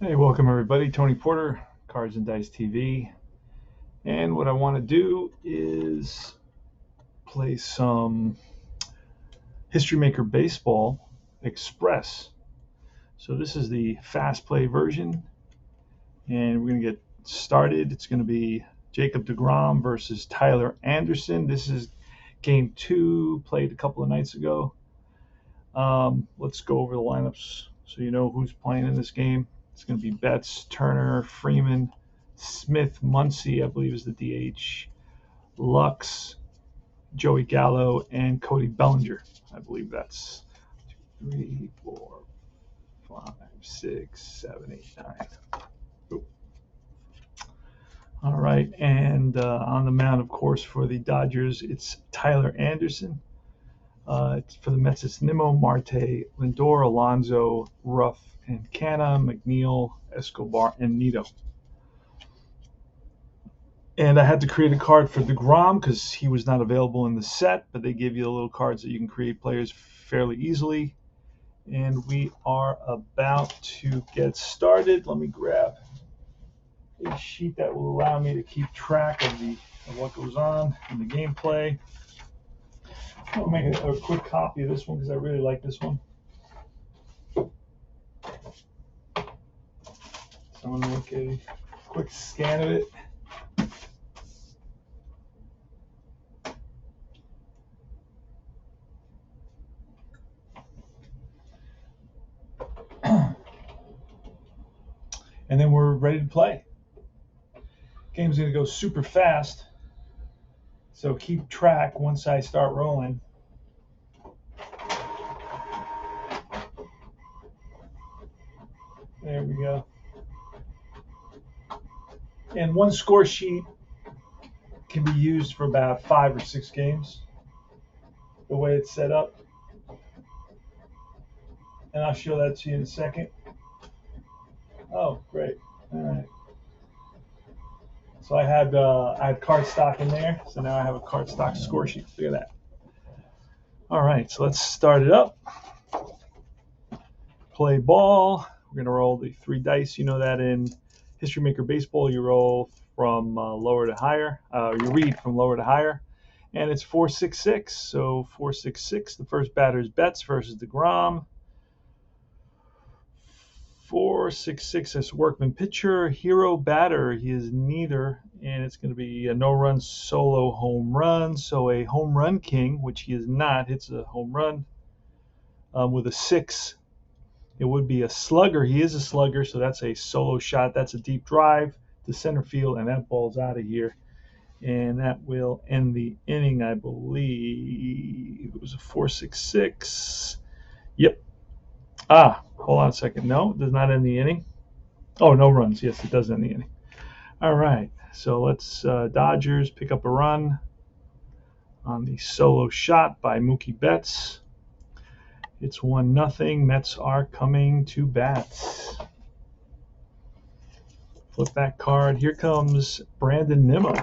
Hey, welcome everybody. Tony Porter, Cards and Dice TV. And what I want to do is play some History Maker Baseball Express. So this is the fast play version, and we're going to get started. It's going to be Jacob deGrom versus Tyler Anderson. This is game 2, played a couple of nights ago. Let's go over the lineups so you know who's playing in this game. It's going to be Betts, Turner, Freeman, Smith, Muncy, I believe is the DH, Lux, Joey Gallo, and Cody Bellinger. I believe that's 3, 4, 5, 6, 7, 8, 9. Ooh. All right, and on the mound, of course, for the Dodgers, it's Tyler Anderson. For the Mets, it's Nimmo, Marte, Lindor, Alonso, Ruff, and Canna, McNeil, Escobar, and Nito. And I had to create a card for deGrom because he was not available in the set, but they give you the little cards that you can create players fairly easily. And we are about to get started. Let me grab a sheet that will allow me to keep track of what goes on in the gameplay. I'll make a quick copy of this one because I really like this one. So I'm going to make a quick scan of it. And then we're ready to play. Game's going to go super fast. So keep track once I start rolling. There we go. And one score sheet can be used for about 5 or 6 games, the way it's set up. And I'll show that to you in a second. Oh, great. All right. So I had card stock in there, so now I have a card stock score sheet. Look at that. All right, so let's start it up. Play ball. We're going to roll the 3 dice. You know that in History Maker Baseball, you roll from lower to higher. You read from lower to higher. And it's 4-6-6. So 4-6-6. The first batter is Betts versus deGrom. 4-6-6 as workman pitcher. Hero batter, he is neither. And it's going to be a no-run solo home run. So a home run king, which he is not, hits a home run with a 6. It would be a slugger. He is a slugger, so that's a solo shot. That's a deep drive to center field, and that ball's out of here. And that will end the inning, I believe. It was a 4-6-6. Yep. Hold on a second. No, it does not end the inning. Oh, no runs. Yes, it does end the inning. All right. So let's Dodgers pick up a run on the solo shot by Mookie Betts. It's 1-0. Mets are coming to bat. Flip that card. Here comes Brandon Nimmo.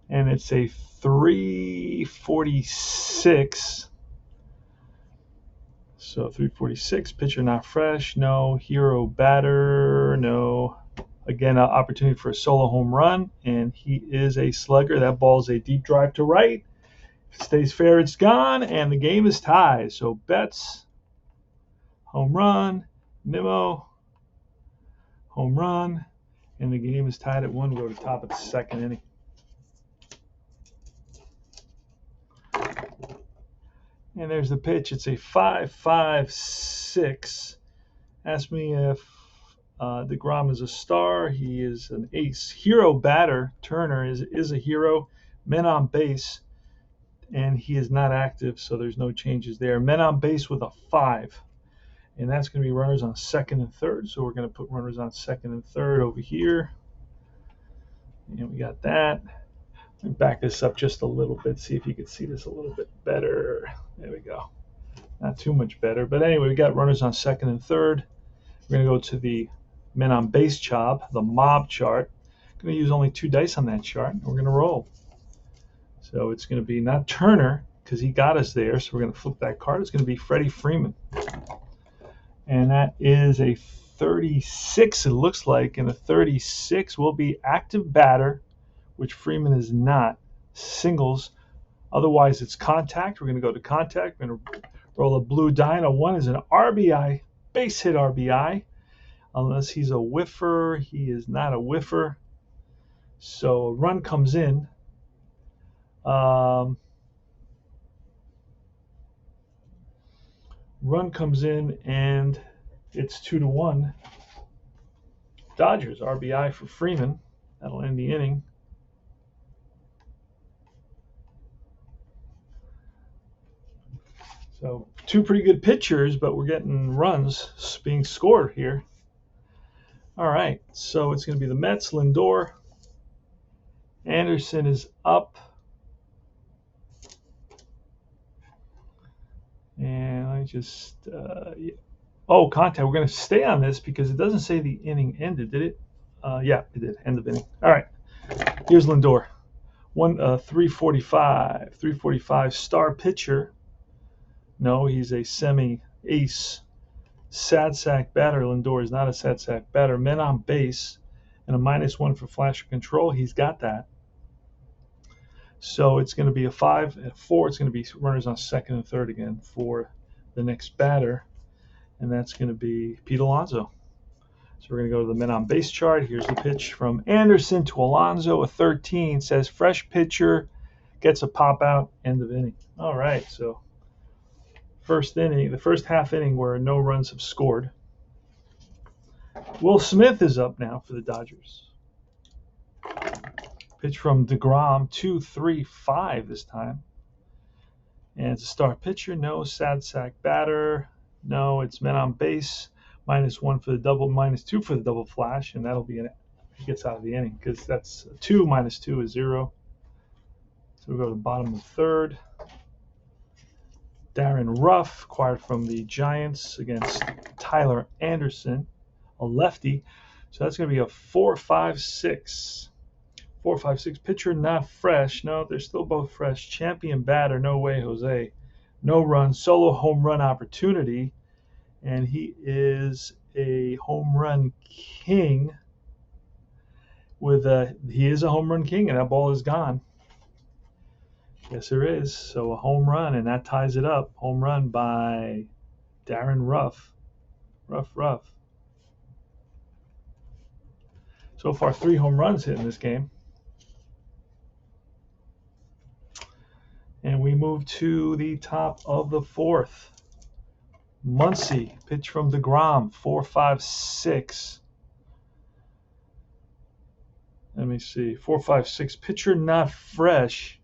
And it's a 346. So 346. Pitcher not fresh. No. Hero batter. No. Again, an opportunity for a solo home run. And he is a slugger. That ball is a deep drive to right. If it stays fair, it's gone, and the game is tied. So Betts, home run, Nimmo, home run, and the game is tied at 1. We'll go to the top of the second inning. And there's the pitch. It's a 5-5-6. Ask me if deGrom is a star. He is an ace. Hero batter, Turner, is a hero. Men on base. And he is not active, so there's no changes there. Men on base with a 5, and that's going to be runners on second and third. So we're going to put runners on second and third over here, and we got that. Let me back this up just a little bit, see if you can see this a little bit better. There we go. Not too much better, but anyway, we got runners on second and third. We're going to go to the men on base job, the mob chart. I'm going to use only 2 dice on that chart, and we're going to roll. So it's going to be not Turner, because he got us there. So we're going to flip that card. It's going to be Freddie Freeman. And that is a 36, it looks like, and a 36 will be active batter, which Freeman is not. Singles. Otherwise, it's contact. We're going to go to contact. We're going to roll a blue die, and a 1 is an RBI, base hit RBI. Unless he's a whiffer, he is not a whiffer. So a run comes in. Run comes in, and it's 2-1. Dodgers, RBI for Freeman. That'll end the inning. So two pretty good pitchers, but we're getting runs being scored here. All right, so it's going to be the Mets, Lindor. Anderson is up. And I just, oh, contact. We're going to stay on this because it doesn't say the inning ended, did it? Yeah, it did. End of inning. All right, here's Lindor. 345 star pitcher. No, he's a semi-ace. Sad sack batter. Lindor is not a sad sack batter. Men on base and a -1 for flasher control. He's got that. So it's going to be a 5 and 4. It's going to be runners on second and third again for the next batter. And that's going to be Pete Alonso. So we're going to go to the men on base chart. Here's the pitch from Anderson to Alonso. A 13 says fresh pitcher gets a pop out, end of inning. All right, so first inning, the first half inning where no runs have scored. Will Smith is up now for the Dodgers. Pitch from deGrom, 2-3-5 this time. And it's a star pitcher. No. Sad sack batter. No. It's men on base. -1 for the double, -2 for the double flash. And that'll be he gets out of the inning because that's 2 -2 is 0. So we'll go to the bottom of the third. Darren Ruff, acquired from the Giants against Tyler Anderson, a lefty. So that's going to be a 4-5-6. 4-5-6. Pitcher not fresh. No, they're still both fresh. Champion batter. No way, Jose. No run. Solo home run opportunity. And he is a home run king. He is a home run king, and that ball is gone. Yes, there is. So a home run, and that ties it up. Home run by Darren Ruff. Ruff. So far, 3 home runs hit in this game. And we move to the top of the fourth. Muncy, pitch from deGrom, 4-5-6. Let me see, 4-5-6. Pitcher not fresh.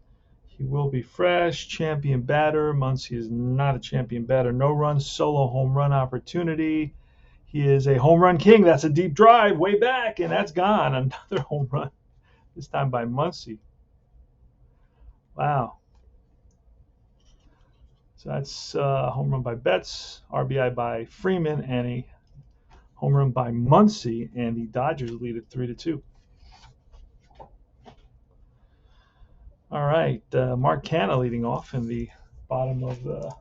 He will be fresh. Champion batter. Muncy is not a champion batter. No run, solo home run opportunity. He is a home run king. That's a deep drive way back, and that's gone. Another home run, this time by Muncy. Wow. So that's a home run by Betts, RBI by Freeman, and a home run by Muncy, and the Dodgers lead it 3-2. All right, Mark Canha leading off in the bottom of the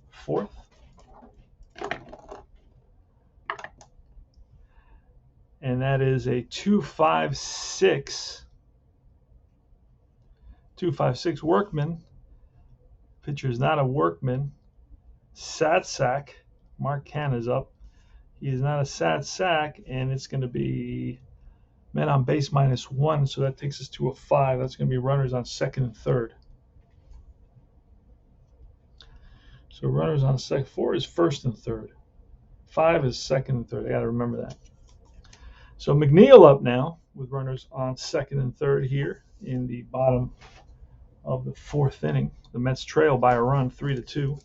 fourth. And that is a 2-5-6. 2-5-6 workman. Pitcher is not a workman. Sad sack. Mark Canha is up. He is not a sad sack, and it's going to be men on base -1, so that takes us to a 5. That's going to be runners on second and third. So runners on second. 4 is first and third. 5 is second and third. I got to remember that. So McNeil up now with runners on second and third here in the bottom of the fourth inning. The Mets trail by a run, 3-2.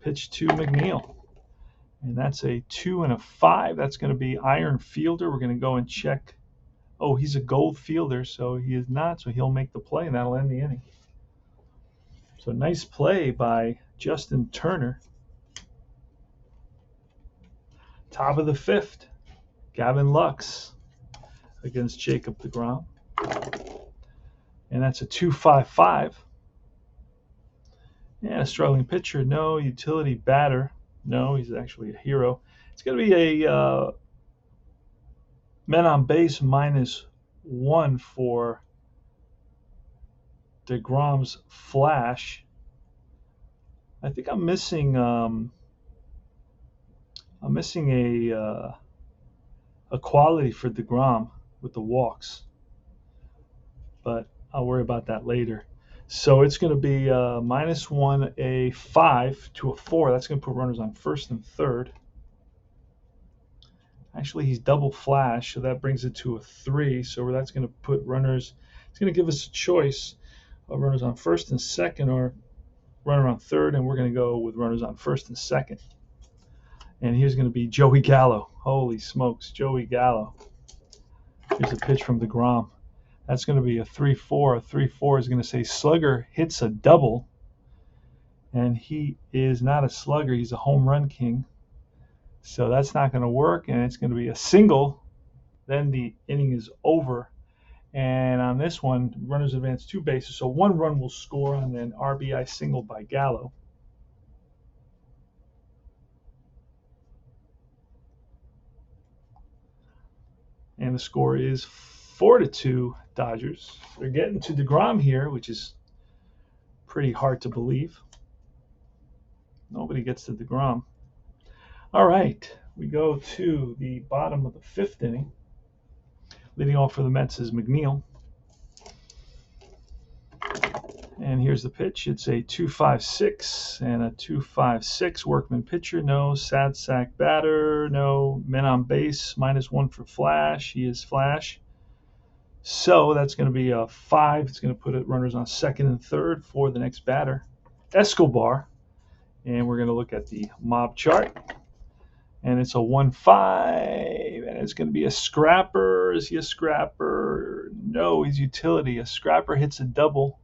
Pitch to McNeil. And that's a 2 and a 5. That's going to be iron fielder. We're going to go and check. Oh, he's a gold fielder, so he is not. So he'll make the play, and that'll end the inning. So nice play by Justin Turner. Top of the fifth, Gavin Lux against Jacob deGrom. And that's a 2-5-5. And a struggling pitcher, no utility batter. No, he's actually a hero. It's going to be a men on base -1 for deGrom's flash. I think I'm missing a quality for deGrom with the walks, but I'll worry about that later. So it's going to be -1, a 5 to a 4. That's going to put runners on first and third. Actually, he's double flash, so that brings it to a 3. So that's going to put runners. It's going to give us a choice of runners on first and second, or runner on third, and we're going to go with runners on first and second. And here's going to be Joey Gallo. Holy smokes, Joey Gallo. Here's a pitch from deGrom. That's going to be a 3-4. A 3-4 is going to say slugger hits a double. And he is not a slugger. He's a home run king. So that's not going to work. And it's going to be a single. Then the inning is over. And on this one, runners advance 2 bases. So 1 run will score on an RBI single by Gallo. And the score is 4-2 Dodgers. They're getting to deGrom here, which is pretty hard to believe. Nobody gets to deGrom. All right, we go to the bottom of the 5th inning. Leading off for the Mets is McNeil. And here's the pitch. It's a 2.56 and a 2.56. Workman pitcher, no. Sad sack batter, no. Men on base, -1 for flash. He is flash. So that's going to be a 5. It's going to put it runners on second and third for the next batter, Escobar. And we're going to look at the mob chart. And it's a 1-5. And it's going to be a scrapper. Is he a scrapper? No, he's utility. A scrapper hits a double.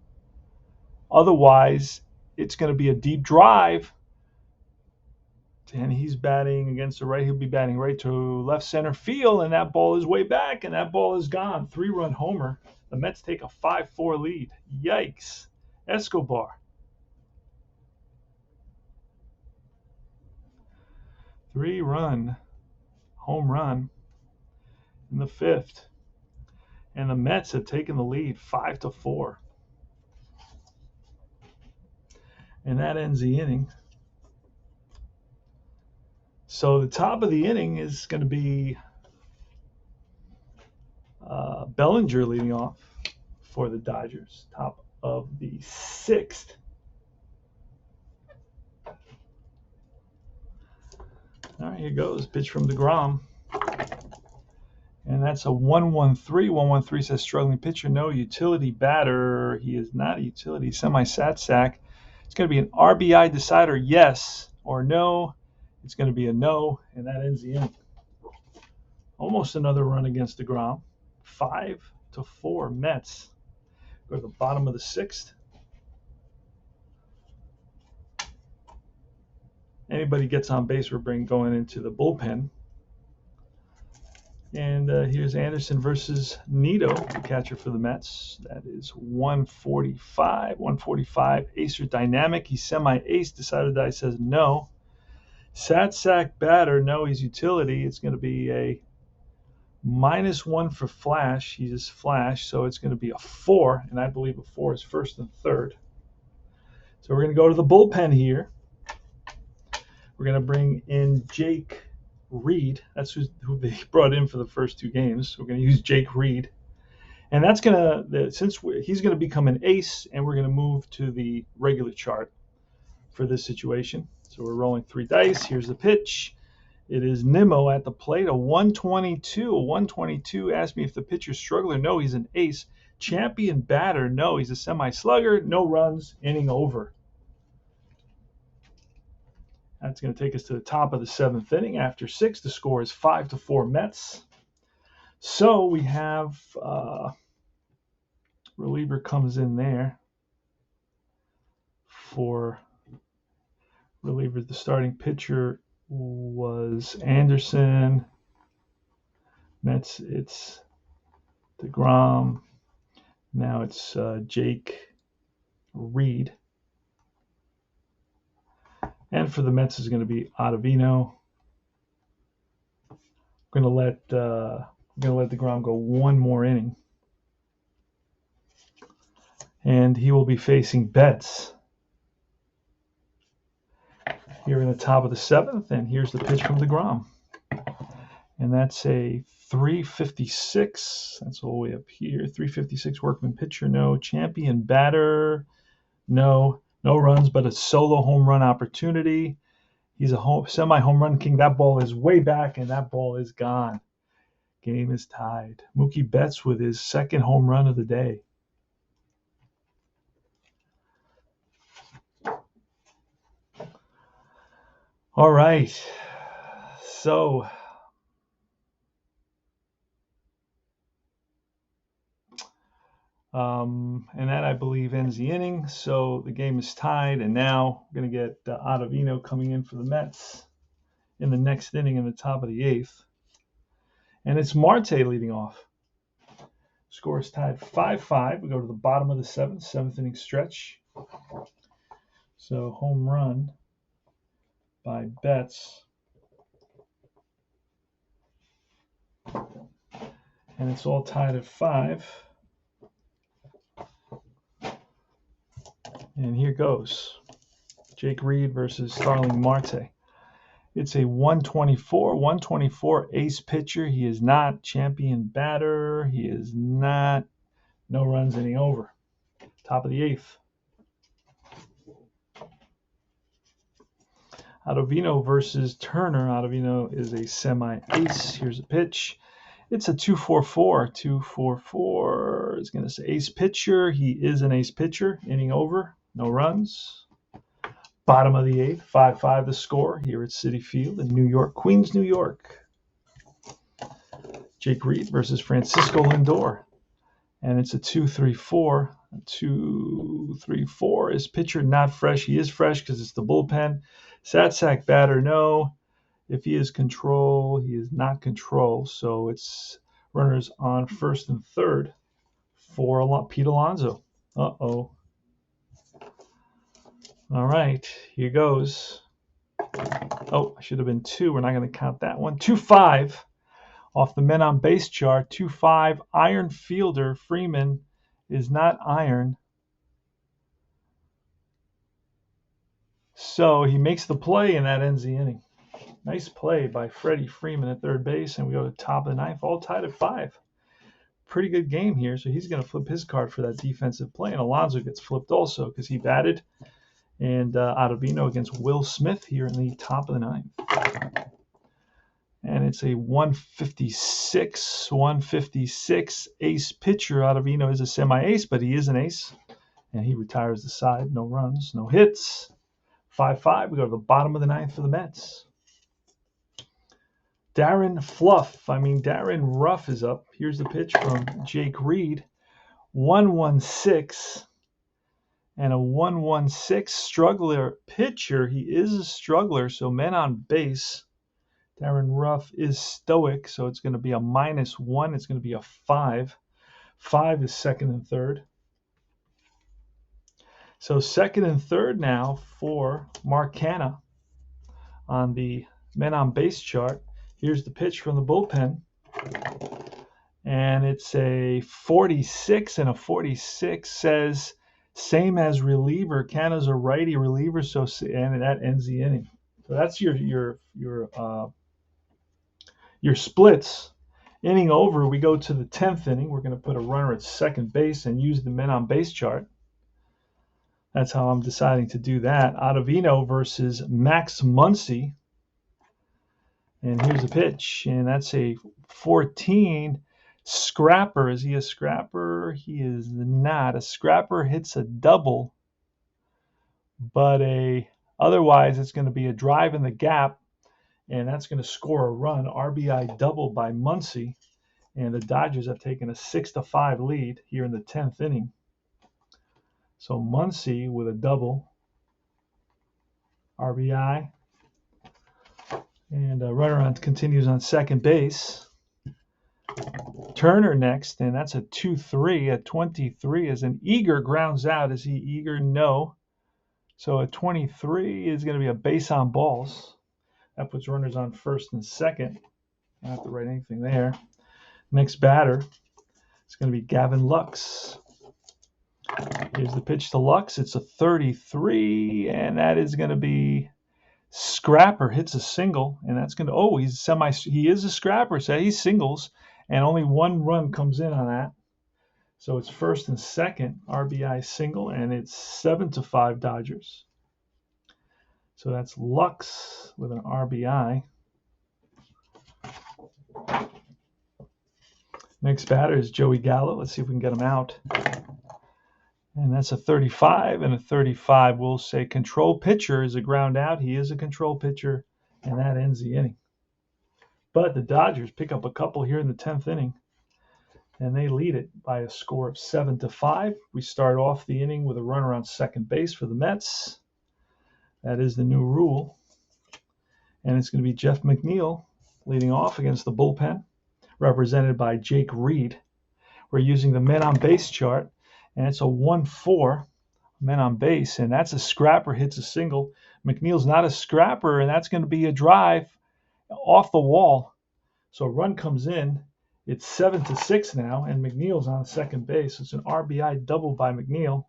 Otherwise, it's going to be a deep drive. And he's batting against the right. He'll be batting right to left center field. And that ball is way back. And that ball is gone. 3-run homer. The Mets take a 5-4 lead. Yikes. Escobar. 3-run home run in the 5th. And the Mets have taken the lead 5-4. And that ends the inning. So the top of the inning is going to be Bellinger leading off for the Dodgers. Top of the 6th. All right, here goes. Pitch from deGrom. And that's a 1-1-3. 1-1-3 says struggling pitcher. No utility batter. He is not a utility. Semi-sat sack. It's going to be an RBI decider, yes or no. It's going to be a no, and that ends the inning. Almost another run against deGrom. 5-4 Mets. Go to the bottom of the 6th. Anybody gets on base, we're going into the bullpen. And here's Anderson versus Nito, the catcher for the Mets. That is 145. 145. Acer dynamic. He's semi-ace. Decided die says no. Sat sack batter. No, he's utility. It's going to be a -1 for flash. He is flash, so it's going to be a 4. And I believe a 4 is first and third. So we're going to go to the bullpen here. We're going to bring in Jake Reed. That's who they brought in for the first 2 games. We're going to use Jake Reed. And that's going to, he's going to become an ace, and we're going to move to the regular chart for this situation. So we're rolling 3 dice. Here's the pitch. It is Nimmo at the plate, a 122. A 122. Ask me if the pitcher's struggling. No, he's an ace. Champion batter. No, he's a semi-slugger. No runs. Inning over. That's going to take us to the top of the 7th inning. After 6, the score is 5-4 Mets. So we have reliever comes in there for reliever. The starting pitcher was Anderson. Mets, it's deGrom. Now it's Jake Reed. And for the Mets is going to be Ottavino. I'm going to let deGrom go one more inning. And he will be facing Betts here in the top of the 7th. And here's the pitch from deGrom. And that's a 356. That's all the way up here. 356 workman pitcher, no. Champion batter, no. No runs, but a solo home run opportunity. He's a semi-home run king. That ball is way back, and that ball is gone. Game is tied. Mookie Betts with his second home run of the day. All right. So and that, I believe, ends the inning. So the game is tied, and now we're going to get Ottavino coming in for the Mets in the next inning in the top of the 8th. And it's Marte leading off. Score is tied 5-5. We go to the bottom of the 7th inning stretch. So home run by Betts. And it's all tied at 5. And here goes. Jake Reed versus Starling Marte. It's a 124 ace pitcher. He is not champion batter. He is not. No runs, inning over. Top of the 8th. Ottavino versus Turner. Ottavino is a semi-ace. Here's a pitch. It's a 2-4-4. 2-4-4 is going to say ace pitcher. He is an ace pitcher. Inning over. No runs. Bottom of the 8th. 5-5 the score here at Citi Field in New York, Queens, New York. Jake Reed versus Francisco Lindor. And it's a 2-3-4. 2-3-4 is pitcher not fresh. He is fresh because it's the bullpen. Sack batter, no. If he is control, he is not control. So it's runners on first and third for Pete Alonso. Uh-oh. All right, here goes. Oh, I should have been 2. We're not going to count that one. 2-5 off the men on base chart. 2-5. Iron fielder Freeman is not iron. So he makes the play, and that ends the inning. Nice play by Freddie Freeman at third base, and we go to the top of the 9th, all tied at 5. Pretty good game here, so he's going to flip his card for that defensive play, and Alonso gets flipped also because he batted. And Ottavino against Will Smith here in the top of the 9th. And it's a 156 ace pitcher. Ottavino is a semi-ace, but he is an ace. And he retires the side. No runs, no hits. 5-5. We go to the bottom of the 9th for the Mets. Darren Ruff is up. Here's the pitch from Jake Reed. 1-1-6. And a 1-1-6 struggler pitcher. He is a struggler, so men on base. Darren Ruff is stoic, so it's going to be a -1. It's going to be a 5. 5 is second and third. So second and third now for Mark Canha on the men on base chart. Here's the pitch from the bullpen. And it's a 46, and a 46 says same as reliever. Canha's a righty reliever, so and that ends the inning. So that's your splits. Inning over, we go to the 10th inning. We're going to put a runner at second base and use the men on base chart. That's how I'm deciding to do that. Ottavino versus Max Muncy. And here's the pitch, and that's a 14. Scrapper, is he a scrapper? He is not. A scrapper hits a double, but otherwise it's going to be a drive in the gap, and that's going to score a run. RBI double by Muncy, and the Dodgers have taken a 6-5 lead here in the 10th inning. So Muncy with a double, RBI, and a runner on continues on second base. Turner next, and that's a 2-3. A 23 as an Eager grounds out. Is he eager? No. So a 23 is going to be a base on balls. That puts runners on first and second. I don't have to write anything there. Next batter is going to be Gavin Lux. Here's the pitch to Lux. It's a 33, and that is going to be Scrapper. Hits a single, and that's going to, he is a scrapper, so he singles, and only one run comes in on that. So it's first and second, RBI single, and it's 7-5 Dodgers. So that's Lux with an RBI. Next batter is Joey Gallo. Let's see if we can get him out. And that's a 35, and a 35 we'll say control pitcher is a ground out. He is a control pitcher, and that ends the inning. But the Dodgers pick up a couple here in the 10th inning, and they lead it by a score of 7-5. We start off the inning with a runner on second base for the Mets. That is the new rule. And it's going to be Jeff McNeil leading off against the bullpen, represented by Jake Reed. We're using the men on base chart, and it's a 1-4 men on base, and that's a scrapper, hits a single. McNeil's not a scrapper, and that's going to be a drive off the wall. So a run comes in. It's 7-6 now, and McNeil's on second base. It's an RBI double by McNeil.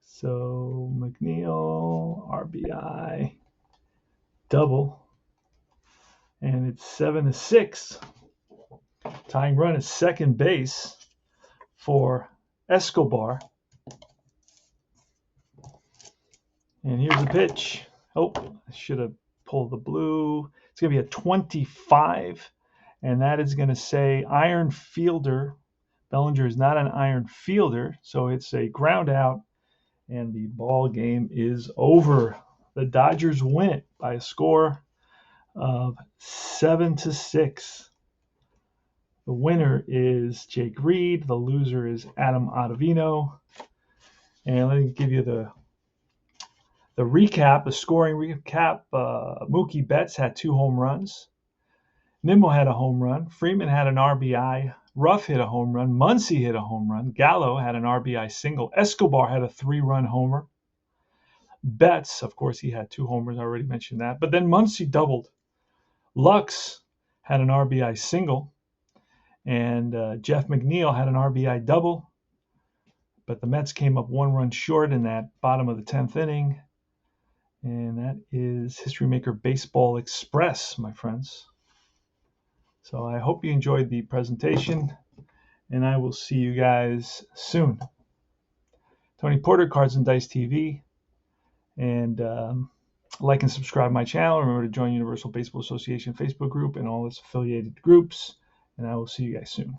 So McNeil, RBI double, and it's 7-6. Tying run is second base for Escobar. And here's the pitch. Oh, I should have pulled the blue. It's going to be a 25, and that is going to say iron fielder. Bellinger is not an iron fielder, so it's a ground out, and the ball game is over. The Dodgers win it by a score of 7-6. The winner is Jake Reed. The loser is Adam Ottavino. And let me give you the recap, the scoring recap. Mookie Betts had 2 home runs. Nimmo had a home run. Freeman had an RBI. Ruff hit a home run. Muncy hit a home run. Gallo had an RBI single. Escobar had a 3-run homer. Betts, of course, he had 2 homers. I already mentioned that. But then Muncy doubled. Lux had an RBI single. And Jeff McNeil had an RBI double. But the Mets came up 1 run short in that bottom of the 10th inning. And that is History Maker Baseball Express, my friends. So I hope you enjoyed the presentation, and I will see you guys soon. Tony Porter, Cards and Dice TV. And like and subscribe my channel. Remember to join Universal Baseball Association Facebook group and all its affiliated groups. And I will see you guys soon.